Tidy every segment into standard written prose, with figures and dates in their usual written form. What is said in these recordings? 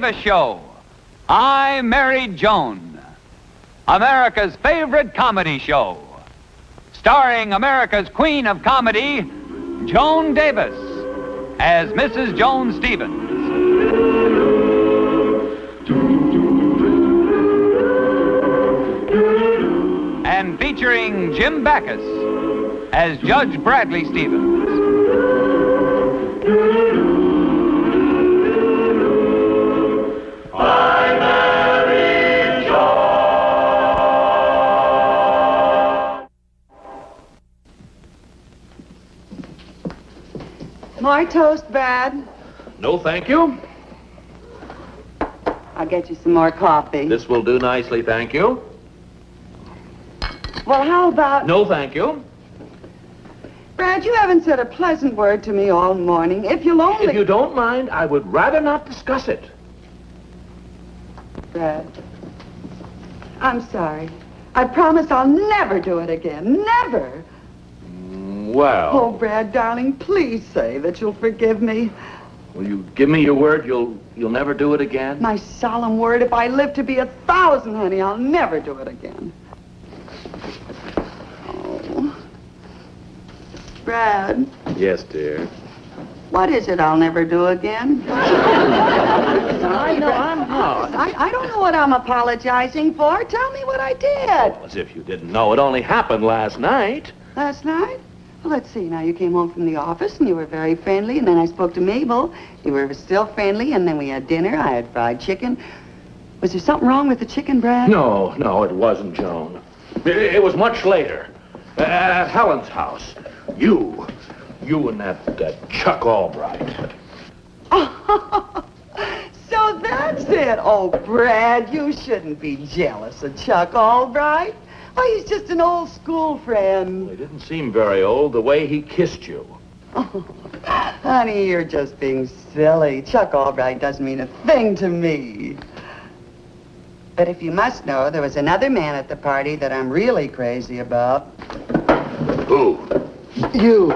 Davis Show. I Married Joan, America's favorite comedy show, starring America's queen of comedy, Joan Davis, as Mrs. Joan Stevens. And featuring Jim Backus as Judge Bradley Stevens. I Married Joan. More toast, Brad? No, thank you. I'll get you some more coffee. This will do nicely, thank you. Well, how about... No, thank you. Brad, you haven't said a pleasant word to me all morning. If you'll only... If you don't mind, I would rather not discuss it. Brad, I'm sorry. I promise I'll never do it again. Never. Well... Oh, Brad, darling, please say that you'll forgive me. Will you give me your word you'll never do it again? My solemn word, if I live to be 1,000, honey, I'll never do it again. Oh. Brad. Yes, dear. What is it I'll never do again? I know, I'm not. I don't know what I'm apologizing for. Tell me what I did. As if you didn't know. It only happened last night. Last night? Well, let's see. Now, you came home from the office, and you were very friendly, and then I spoke to Mabel. You were still friendly, and then we had dinner. I had fried chicken. Was there something wrong with the chicken, Brad? No, it wasn't, Joan. It was much later. At Helen's house. You and that Chuck Albright. Oh, so that's it. Oh, Brad, you shouldn't be jealous of Chuck Albright. Why, he's just an old school friend. He didn't seem very old the way he kissed you. Oh, honey, you're just being silly. Chuck Albright doesn't mean a thing to me. But if you must know, there was another man at the party that I'm really crazy about. Who? You.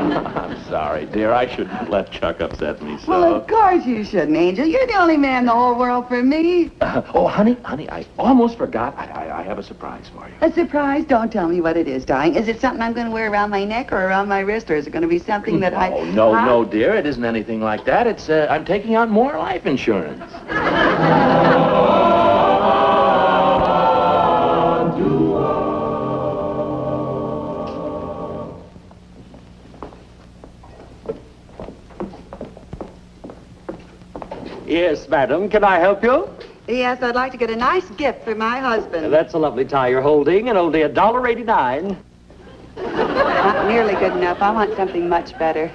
I'm sorry, dear. I shouldn't let Chuck upset me so. Well, of course you shouldn't, Angel. You're the only man in the whole world for me. Oh, honey, I almost forgot. I have a surprise for you. A surprise? Don't tell me what it is, darling. Is it something I'm going to wear around my neck or around my wrist, or is it going to be something that No, dear. It isn't anything like that. It's, I'm taking out more life insurance. Yes, madam. Can I help you? Yes, I'd like to get a nice gift for my husband. That's a lovely tie you're holding, and only $1.89. Not nearly good enough. I want something much better.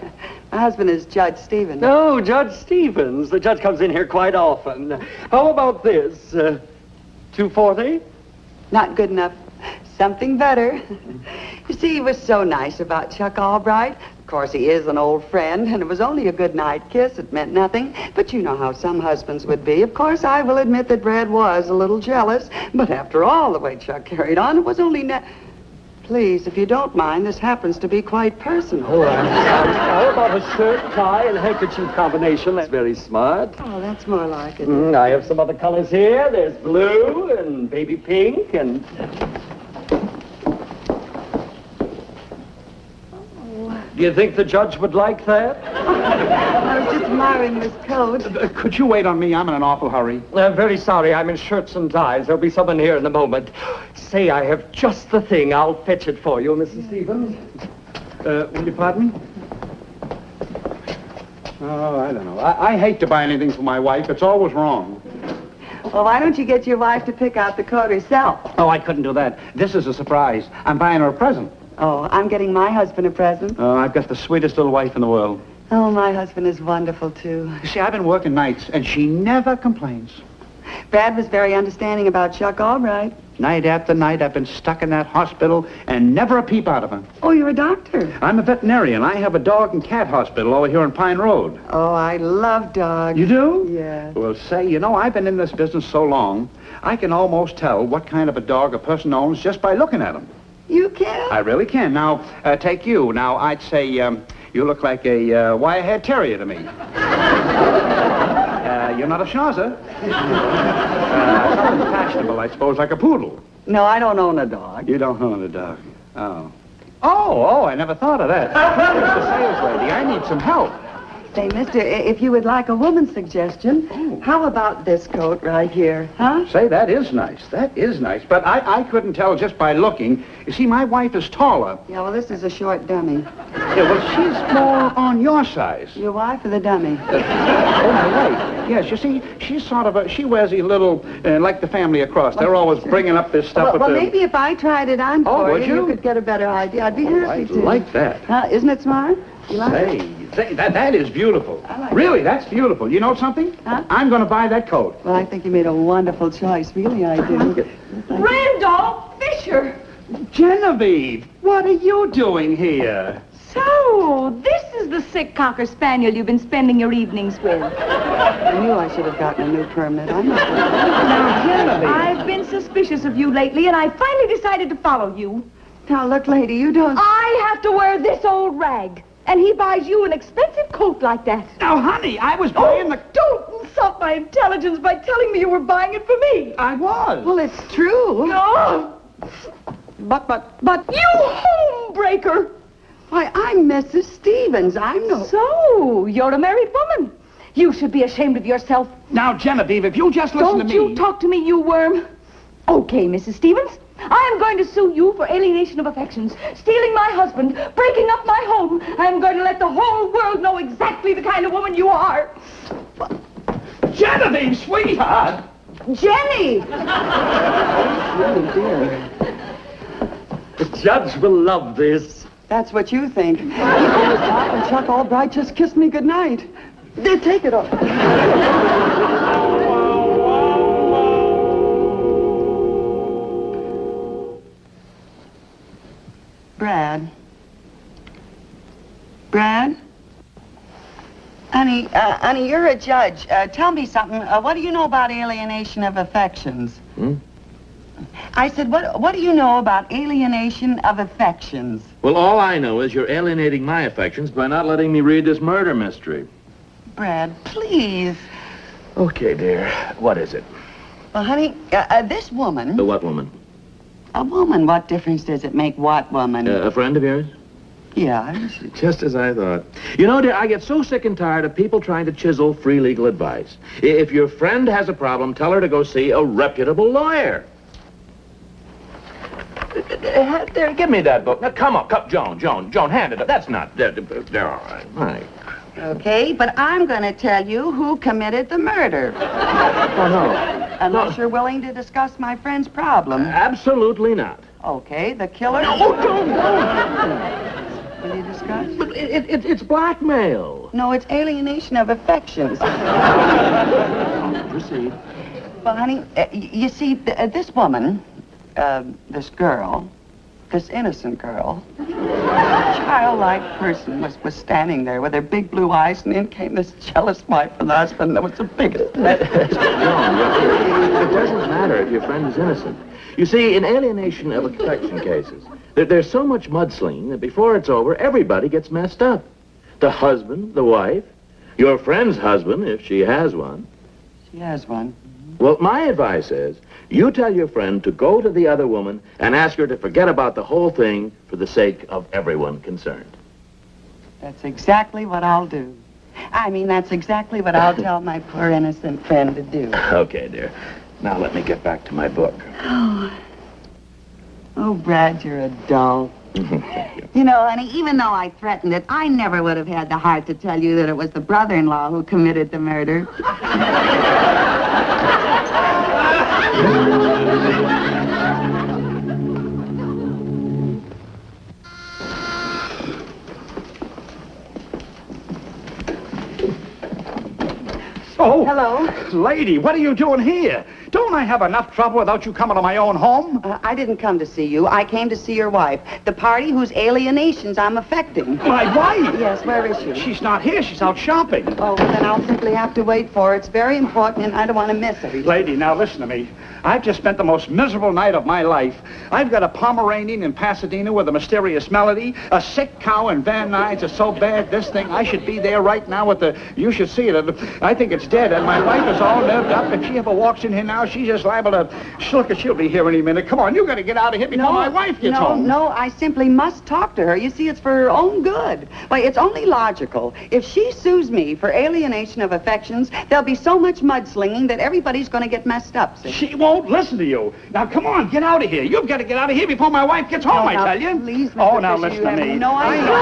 My husband is Judge Stevens. Oh, Judge Stevens. The judge comes in here quite often. How about this? $2.40? Not good enough. Something better. You see, he was so nice about Chuck Albright. Of course, he is an old friend, and it was only a good night kiss. It meant nothing. But you know how some husbands would be. Of course, I will admit that Brad was a little jealous. But after all, the way Chuck carried on, it was only Please, if you don't mind, this happens to be quite personal. Oh, I'm sorry. How about a shirt, tie, and handkerchief combination? That's very smart. Oh, that's more like it. I have some other colors here. There's blue and baby pink and... Do you think the judge would like that? I was just admiring this coat. Could you wait on me? I'm in an awful hurry. I'm very sorry. I'm in shirts and ties. There'll be someone here in a moment. Say, I have just the thing. I'll fetch it for you, Mrs. Stevens. Will you pardon me? Oh, I don't know. I hate to buy anything for my wife. It's always wrong. Well, why don't you get your wife to pick out the coat herself? Oh, I couldn't do that. This is a surprise. I'm buying her a present. Oh, I'm getting my husband a present. Oh, I've got the sweetest little wife in the world. Oh, my husband is wonderful, too. You see, I've been working nights, and she never complains. Brad was very understanding about Chuck Albright. Night after night, I've been stuck in that hospital, and never a peep out of her. Oh, you're a doctor. I'm a veterinarian. I have a dog and cat hospital over here on Pine Road. Oh, I love dogs. You do? Yes. Well, say, I've been in this business so long, I can almost tell what kind of a dog a person owns just by looking at him. You can? I really can. Now, take you. Now, I'd say you look like a wire-haired terrier to me. you're not a Shawza. Something fashionable, I suppose, like a poodle. No, I don't own a dog. You don't own a dog. Oh. Oh, I never thought of that. Mr. Sales lady, I need some help. Say, mister, if you would like a woman's suggestion, how about this coat right here, huh? Say, that is nice. That is nice. But I couldn't tell just by looking. You see, my wife is taller. Yeah, well, this is a short dummy. Yeah, well, she's more on your size. Your wife or the dummy? Oh, my wife. Yes, you see, she's sort of she wears these little, like the family across. They're always bringing up this stuff Well, with the... maybe if I tried it on Oh, for would you? you could get a better idea. I'd be happy I to. like that. Isn't it smart? You like it? Say, that is beautiful. I like Really, that's beautiful. You know something? Huh? I'm going to buy that coat. Well, I think you made a wonderful choice. Really, I do. Randolph Fisher! Genevieve, what are you doing here? So, this is the sick Cocker Spaniel you've been spending your evenings with. I knew I should have gotten a new permit. I must have. Now, Genevieve. I've been suspicious of you lately, and I finally decided to follow you. Now, look, lady, you don't... I have to wear this old rag, and he buys you an expensive coat like that. Now, honey, I was buying the... Don't insult my intelligence by telling me you were buying it for me. I was. Well, it's true. No, but you homebreaker! Why, I'm Mrs. Stevens. I'm no... So, you're a married woman. You should be ashamed of yourself. Now, Genevieve, if you'll just listen Don't to you me... talk to me, you worm. Okay, Mrs. Stevens. I am going to sue you for alienation of affections, stealing my husband, breaking up my home. I am going to let the whole world know exactly the kind of woman you are. Genevieve, sweetheart! Jenny! Oh, dear. The judge will love this. That's what you think. Doc and Chuck Albright just kissed me goodnight. They take it off. Brad? Honey, you're a judge. Tell me something. What do you know about alienation of affections? I said, what do you know about alienation of affections? Well, all I know is you're alienating my affections by not letting me read this murder mystery. Brad, please. Okay, dear. What is it? Well, honey, this woman... The what woman? A woman, what difference does it make what woman? A friend of yours? Yeah. Just as I thought. You know, dear, I get so sick and tired of people trying to chisel free legal advice. If your friend has a problem, tell her to go see a reputable lawyer. There, give me that book. Now, come on, Joan, hand it up. That's not... They're all right. Right. Okay, but I'm going to tell you who committed the murder. Oh, no. Unless you're willing to discuss my friend's problem. Absolutely not. Okay, the killer... Oh, don't. Will you discuss? But it's blackmail. No, it's alienation of affections. Proceed. Well, honey, you see, this woman, this girl, this innocent girl, childlike person was standing there with her big blue eyes, and in came this jealous wife and husband that was the biggest. John, it doesn't matter if your friend is innocent. You see, in alienation of affection cases, there's so much mudslinging that before it's over, everybody gets messed up. The husband, the wife, your friend's husband, if she has one. She has one. Well, my advice is, you tell your friend to go to the other woman and ask her to forget about the whole thing for the sake of everyone concerned. That's exactly what I'll do. I mean, that's exactly what I'll tell my poor innocent friend to do. Okay, dear. Now let me get back to my book. Oh, Brad, you're a doll. You know, honey, even though I threatened it, I never would have had the heart to tell you that it was the brother-in-law who committed the murder. Oh, Hello? lady, what are you doing here? don't I have enough trouble without you coming to my own home? I didn't come to see you. I came to see your wife, the party whose alienations I'm affecting. My wife? Yes, where is she? She's not here. She's out shopping. Oh, well, then I'll simply have to wait for her. It's very important, and I don't want to miss everything. Lady, now listen to me. I've just spent the most miserable night of my life. I've got a Pomeranian in Pasadena with a mysterious melody. A sick cow in Van Nuys is so bad, this thing, I should be there right now with the... You should see it. I think it's dead, and my wife is all nerved up. If she ever walks in here now, she's just liable to... Look, she'll be here any minute. Come on, you got to get out of here before my wife gets home. No, I simply must talk to her. You see, it's for her own good. Why, it's only logical. If she sues me for alienation of affections, there'll be so much mudslinging that everybody's going to get messed up. See? She won't listen to you. Now, come on, get out of here. You've got to get out of here before my wife gets home, I now, tell you. please, Mr. Oh, now Fisher, listen you to have me. no idea.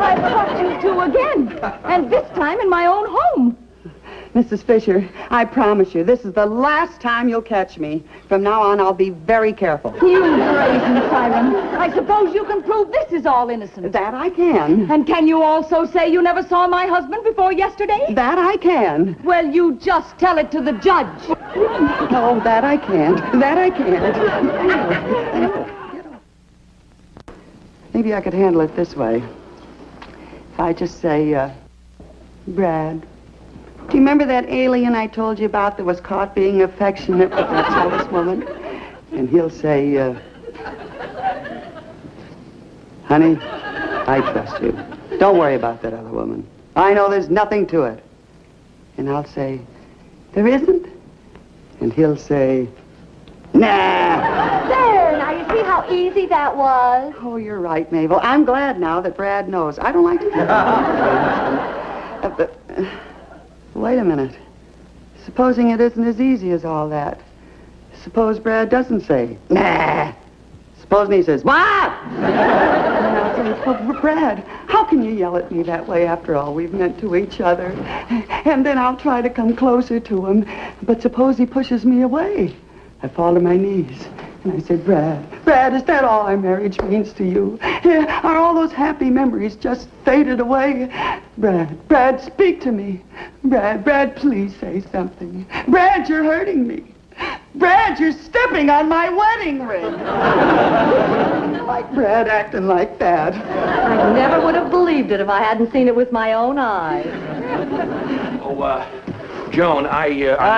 I've caught you two again, and this time in my own home. Mrs. Fisher, I promise you, this is the last time you'll catch me. From now on, I'll be very careful. You brazen siren. I suppose you can prove this is all innocent. That I can. And can you also say you never saw my husband before yesterday? That I can. Well, you just tell it to the judge. No, that I can't. That I can't. Maybe I could handle it this way. If I just say, Brad, do you remember that alien I told you about that was caught being affectionate with that jealous woman? And he'll say, honey, I trust you. Don't worry about that other woman. I know there's nothing to it. And I'll say, there isn't? And he'll say, nah. There, now you see how easy that was? Oh, you're right, Mabel. I'm glad now that Brad knows. I don't like to... Wait a minute. Supposing it isn't as easy as all that. Suppose Brad doesn't say, nah. Supposing he says, what? And I'll say, oh, Brad, how can you yell at me that way after all we've meant to each other? And then I'll try to come closer to him. But suppose he pushes me away. I fall to my knees. And I said, Brad, is that all our marriage means to you? Are all those happy memories just faded away? Brad, speak to me. Brad, please say something. Brad, you're hurting me. Brad, you're stepping on my wedding ring. Like Brad acting like that. I never would have believed it if I hadn't seen it with my own eyes. Oh, Joan,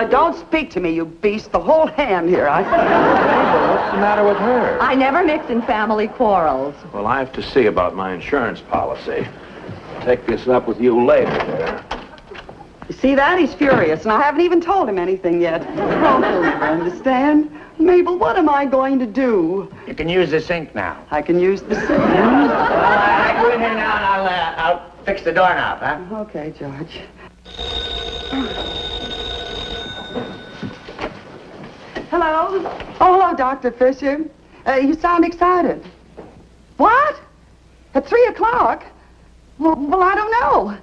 Don't speak to me, you beast. The whole hand here. What's the matter with her? I never mix in family quarrels. Well, I have to see about my insurance policy. Take this up with you later. You see that? He's furious, and I haven't even told him anything yet. Oh, he'll never understand. Mabel, what am I going to do? You can use the sink now. I can use the sink. I go in here now and I'll fix the doorknob, huh? Okay, George. Hello? Oh, hello, Dr. Fisher. You sound excited. What? At 3 o'clock? Well, I don't know.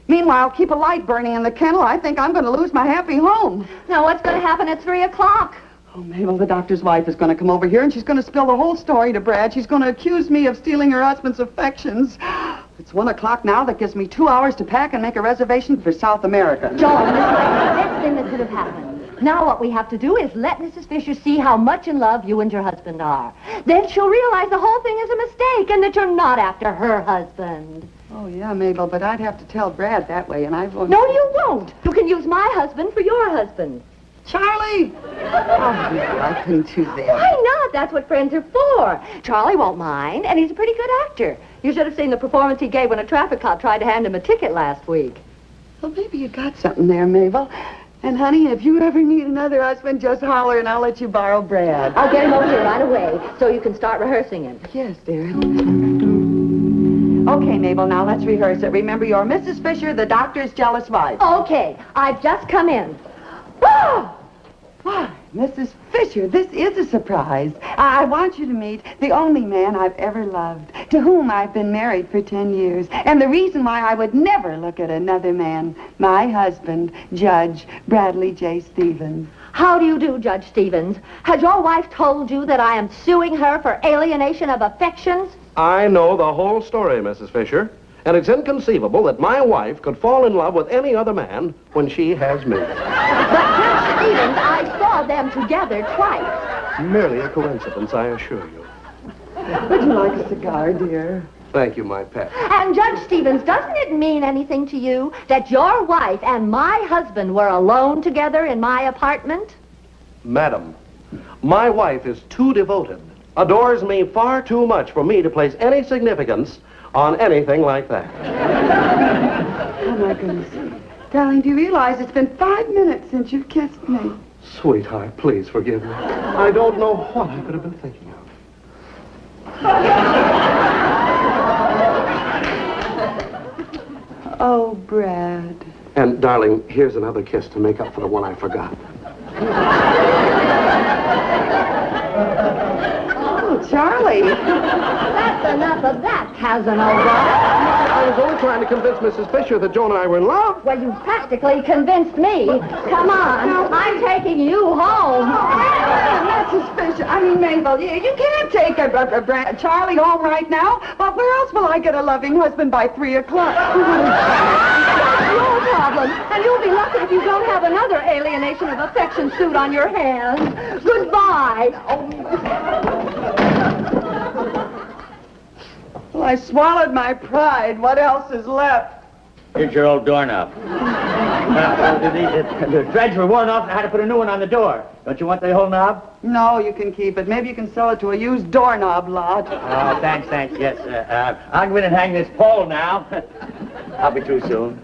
Meanwhile, keep a light burning in the kennel. I think I'm going to lose my happy home. Now, what's going to happen at 3 o'clock? Oh, Mabel, the doctor's wife is going to come over here, and she's going to spill the whole story to Brad. She's going to accuse me of stealing her husband's affections. It's 1 o'clock now. That gives me 2 hours to pack and make a reservation for South America. John, this is like the best thing that could have happened. Now what we have to do is let Mrs. Fisher see how much in love you and your husband are. Then she'll realize the whole thing is a mistake and that you're not after her husband. Oh, yeah, Mabel, but I'd have to tell Brad that way, and I won't... No, you won't. You can use my husband for your husband. Charlie! Oh, no, I couldn't do that. Why not? That's what friends are for. Charlie won't mind, and he's a pretty good actor. You should have seen the performance he gave when a traffic cop tried to hand him a ticket last week. Well, maybe you got something there, Mabel. And, honey, if you ever need another husband, just holler, and I'll let you borrow Brad. I'll get him over here right away so you can start rehearsing him. Yes, dear. Okay, Mabel, now let's rehearse it. Remember, you're Mrs. Fisher, the doctor's jealous wife. Okay, I've just come in. Whoa! Why, Mrs. Fisher, this is a surprise. I want you to meet the only man I've ever loved, to whom I've been married for 10 years, and the reason why I would never look at another man, my husband, Judge Bradley J. Stevens. How do you do, Judge Stevens? Has your wife told you that I am suing her for alienation of affections? I know the whole story, Mrs. Fisher, and it's inconceivable that my wife could fall in love with any other man when she has me. But Judge Stevens, I saw them together twice. Merely a coincidence, I assure you. Would you like a cigar, dear? Thank you, my pet. And Judge Stevens, doesn't it mean anything to you that your wife and my husband were alone together in my apartment? Madam, my wife is too devoted, adores me far too much for me to place any significance on anything like that. Oh, my goodness. Darling, do you realize it's been 5 minutes since you've kissed me? Sweetheart, please forgive me. I don't know what I could have been thinking of. Oh, Brad. And, darling, here's another kiss to make up for the one I forgot. Oh, Charlie. That's enough of that, Casanova. I was only trying to convince Mrs. Fisher that Joan and I were in love. Well, you practically convinced me. Come on, I'm taking you home. Mrs. Fisher, I mean, Mabel, you can't take Charlie home right now. Well, where else will I get a loving husband by 3 o'clock? No problem. And you'll be lucky if you don't have another alienation of affection suit on your hands. Goodbye. Well, I swallowed my pride. What else is left? Here's your old doorknob. The threads were worn off and I had to put a new one on the door. Don't you want the whole knob? No, you can keep it. Maybe you can sell it to a used doorknob lot. Oh, thanks. Yes, I'll go in and hang this pole now. I'll be through soon.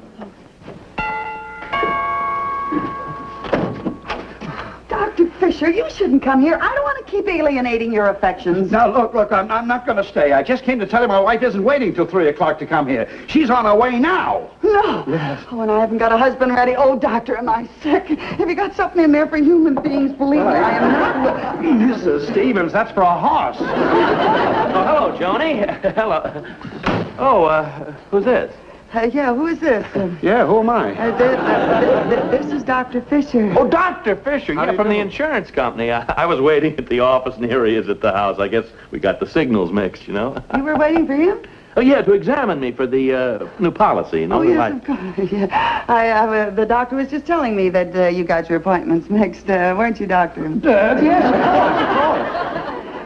Dr. Fisher, you shouldn't come here. I don't want to keep alienating your affections. Now, look, I'm not going to stay. I just came to tell you my wife isn't waiting till 3 o'clock to come here. She's on her way now. No. Yes. Oh, and I haven't got a husband ready. Oh, doctor, am I sick? Have you got something in there for human beings? Believe me, I am not. Mrs. Stevens, that's for a horse. Oh, hello, Joni. Hello. Oh, who's this? Yeah, who is this? Yeah, who am I? This is Dr. Fisher. Oh, Dr. Fisher, yeah, from the insurance company. I was waiting at the office, and here he is at the house. I guess we got the signals mixed, you know. You were waiting for him? Oh, yeah, to examine me for the new policy. You know, Oh, yes, of course. Yeah. The doctor was just telling me that you got your appointments mixed, weren't you, Doctor? Yes, of course.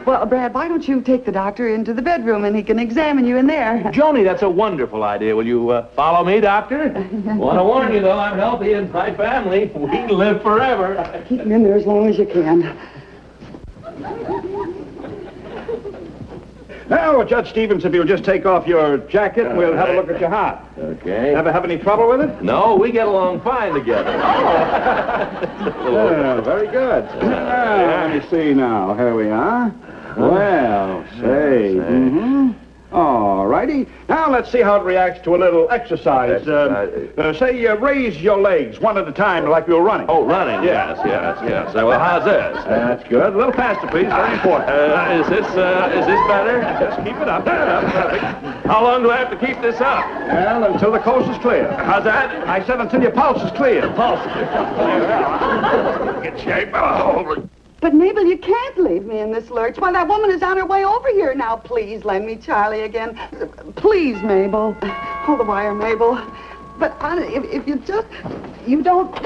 Well, Brad, why don't you take the doctor into the bedroom and he can examine you in there? Joni, that's a wonderful idea. Will you follow me, Doctor? Want to warn you, though, I'm healthy and my family, we live forever. Keep him in there as long as you can. Now, Judge Stevens, if you'll just take off your jacket, and we'll have a look at your heart. Okay. Ever have any trouble with it? No, we get along fine together. Yeah, very good. Now, let me see now. Here we are. Well, say. Mm-hmm. All righty. Now let's see how it reacts to a little exercise. Say, raise your legs one at a time like you're running. Oh, running? Yes. Well, how's this? That's good. A little faster, please. Very important. Is this better? Just keep it up. How long do I have to keep this up? Well, until the coast is clear. How's that? I said until your pulse is clear. Pulse. Get shape. Oh, But, Mabel, you can't leave me in this lurch. Why, that woman is on her way over here now. Please lend me Charlie again. Please, Mabel. Hold the wire, Mabel. But if you don't...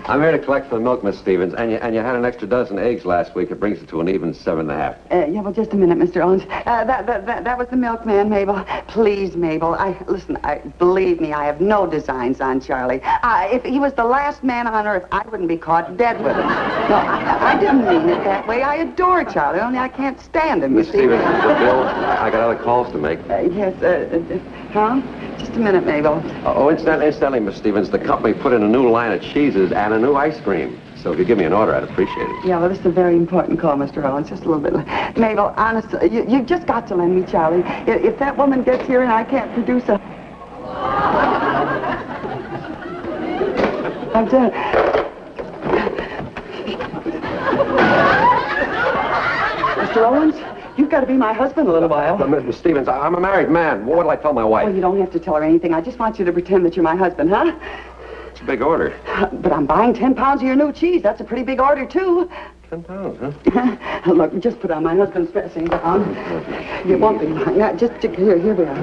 I'm here to collect for the milk, Miss Stevens, and you had an extra dozen eggs last week. It brings it to an even 7.5. Yeah, well, just a minute, Mr. Owens. That was the milkman, Mabel. Please, Mabel. Believe me, I have no designs on Charlie. If he was the last man on earth, I wouldn't be caught dead with him. No, I didn't mean it that way. I adore Charlie, only I can't stand him, Miss you see. Stevens, the bill. I got other calls to make. Yes, huh? Just a minute, Mabel. Incidentally, Miss Stevens, the company put in a new line of cheeses and a new ice cream. So if you give me an order, I'd appreciate it. Yeah, well, this is a very important call, Mr. Owens. Just a little bit. Mabel, honestly, you've just got to lend me Charlie. If that woman gets here and I can't produce a... I'm done. Mr. Owens, you've got to be my husband a little while. Miss Stevens, I'm a married man. What'll I tell my wife? Well, you don't have to tell her anything. I just want you to pretend that you're my husband, huh? It's a big order. But I'm buying 10 pounds of your new cheese. That's a pretty big order, too. 10 pounds, huh? Look, just put on my husband's dressing gown. You won't be mine. Now, just here we are.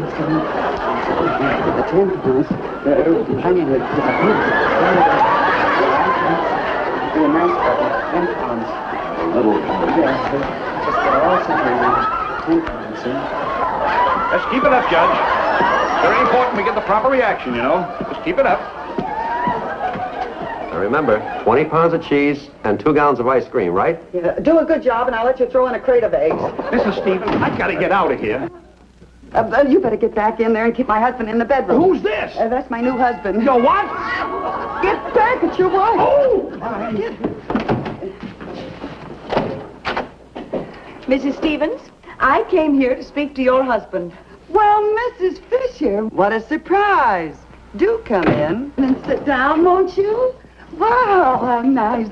The 10 pounds. I need it. be a nice 10 pounds. A little. Yes, just all something. 10 pounds, see? Just keep it up, Judge. Very important we get the proper reaction, you know. Just keep it up. Now remember, 20 pounds of cheese and 2 gallons of ice cream, right? Yeah, do a good job, and I'll let you throw in a crate of eggs. Mrs. Stevens, I've got to get out of here. You better get back in there and keep my husband in the bedroom. Who's this? That's my new husband. Your what? Get back at your wife. Oh! Mrs. Stevens, I came here to speak to your husband. Well, Mrs. Fisher, what a surprise. Do come in and sit down, won't you? Wow, how nice.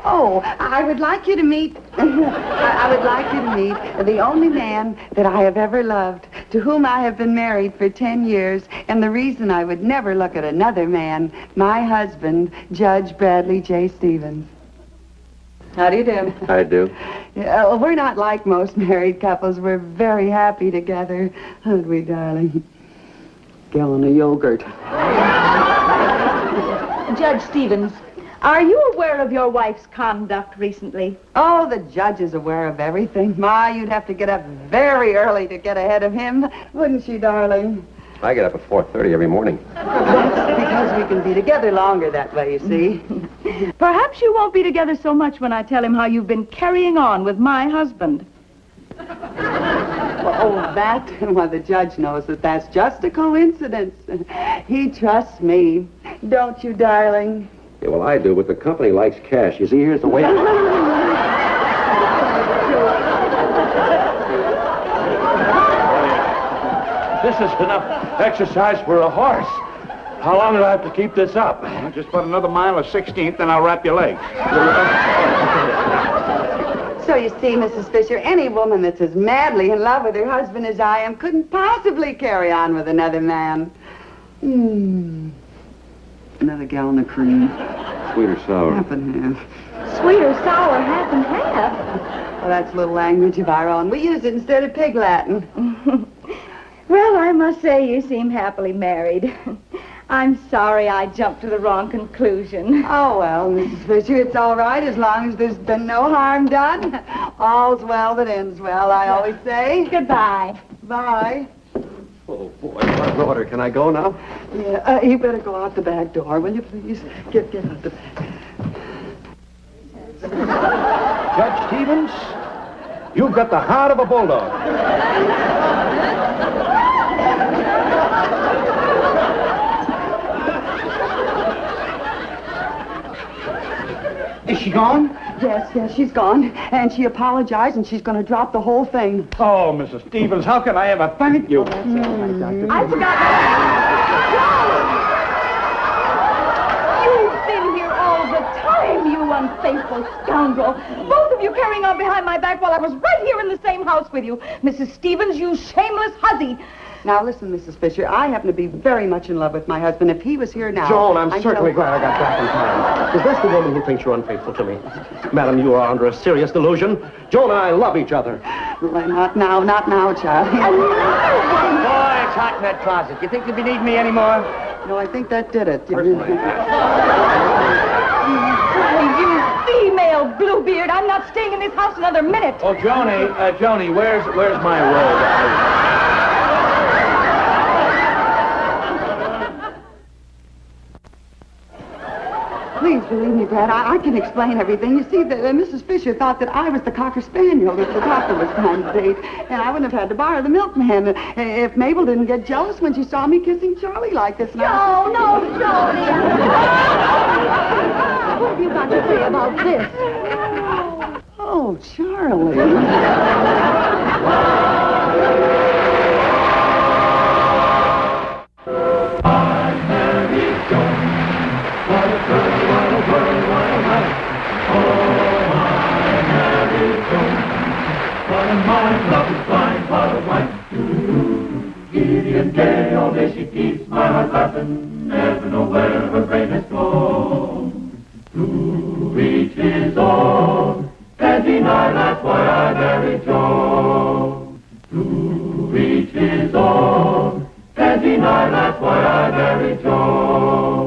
Oh, I would like you to meet, I would like you to meet the only man that I have ever loved, to whom I have been married for 10 years, and the reason I would never look at another man, my husband, Judge Bradley J. Stevens. How do you do? I do. Yeah, well, we're not like most married couples. We're very happy together, aren't we, darling? Gallon of yogurt. Judge Stevens, are you aware of your wife's conduct recently? Oh, the judge is aware of everything. Ma, you'd have to get up very early to get ahead of him, wouldn't you, darling? I get up at 4:30 every morning. That's because we can be together longer that way, you see. Perhaps you won't be together so much when I tell him how you've been carrying on with my husband. Oh, that? Well, the judge knows that that's just a coincidence. He trusts me. Don't you, darling? Yeah, well, I do, but the company likes cash. You see, here's the way... This is enough exercise for a horse. How long do I have to keep this up? Well, just about another mile of 16th, then I'll wrap your legs. So you see, Mrs. Fisher, any woman that's as madly in love with her husband as I am couldn't possibly carry on with another man. Another gallon of cream. Sweet or sour? Half and half. Sweet or sour, half and half. Well, that's a little language of our own. We use it instead of pig Latin. Well, I must say you seem happily married. I'm sorry I jumped to the wrong conclusion. Oh, well, Mrs. Fisher, it's all right as long as there's been no harm done. All's well that ends well, I always say. Goodbye. Bye. Oh, boy, what an order. Can I go now? Yeah, you better go out the back door, will you, please? Get out the back. Judge Stevens, you've got the heart of a bulldog. Is she gone? Yes, she's gone. And she apologized, and she's going to drop the whole thing. Oh, Mrs. Stevens, how can I ever thank you? I forgot. You've been here all the time, you unfaithful scoundrel. Both of you carrying on behind my back while I was right here in the same house with you. Mrs. Stevens, you shameless hussy. Now, listen, Mrs. Fisher, I happen to be very much in love with my husband. If he was here now... Joan, I'm certainly glad I got back in time. Is this the woman who thinks you're unfaithful to me? Madam, you are under a serious delusion. Joan and I love each other. Well, not now, Charlie. Boy, it's hot in that closet. You think you'll be needing me anymore? No, I think that did it. Personally. You female bluebeard, I'm not staying in this house another minute. Oh, Joni, where's my robe? Please believe me, Brad, I can explain everything. You see, Mrs. Fisher thought that I was the Cocker Spaniel that the doctor was trying to date, and I wouldn't have had to borrow the milkman if Mabel didn't get jealous when she saw me kissing Charlie like this. No, Charlie. What have you got to say about this? Oh, Charlie. Gideon gay, all day she keeps my heart laughing, never know where her brain has gone. To reach his own, and deny, that's why I married Joan. To reach his own, and deny, that's why I married Joan.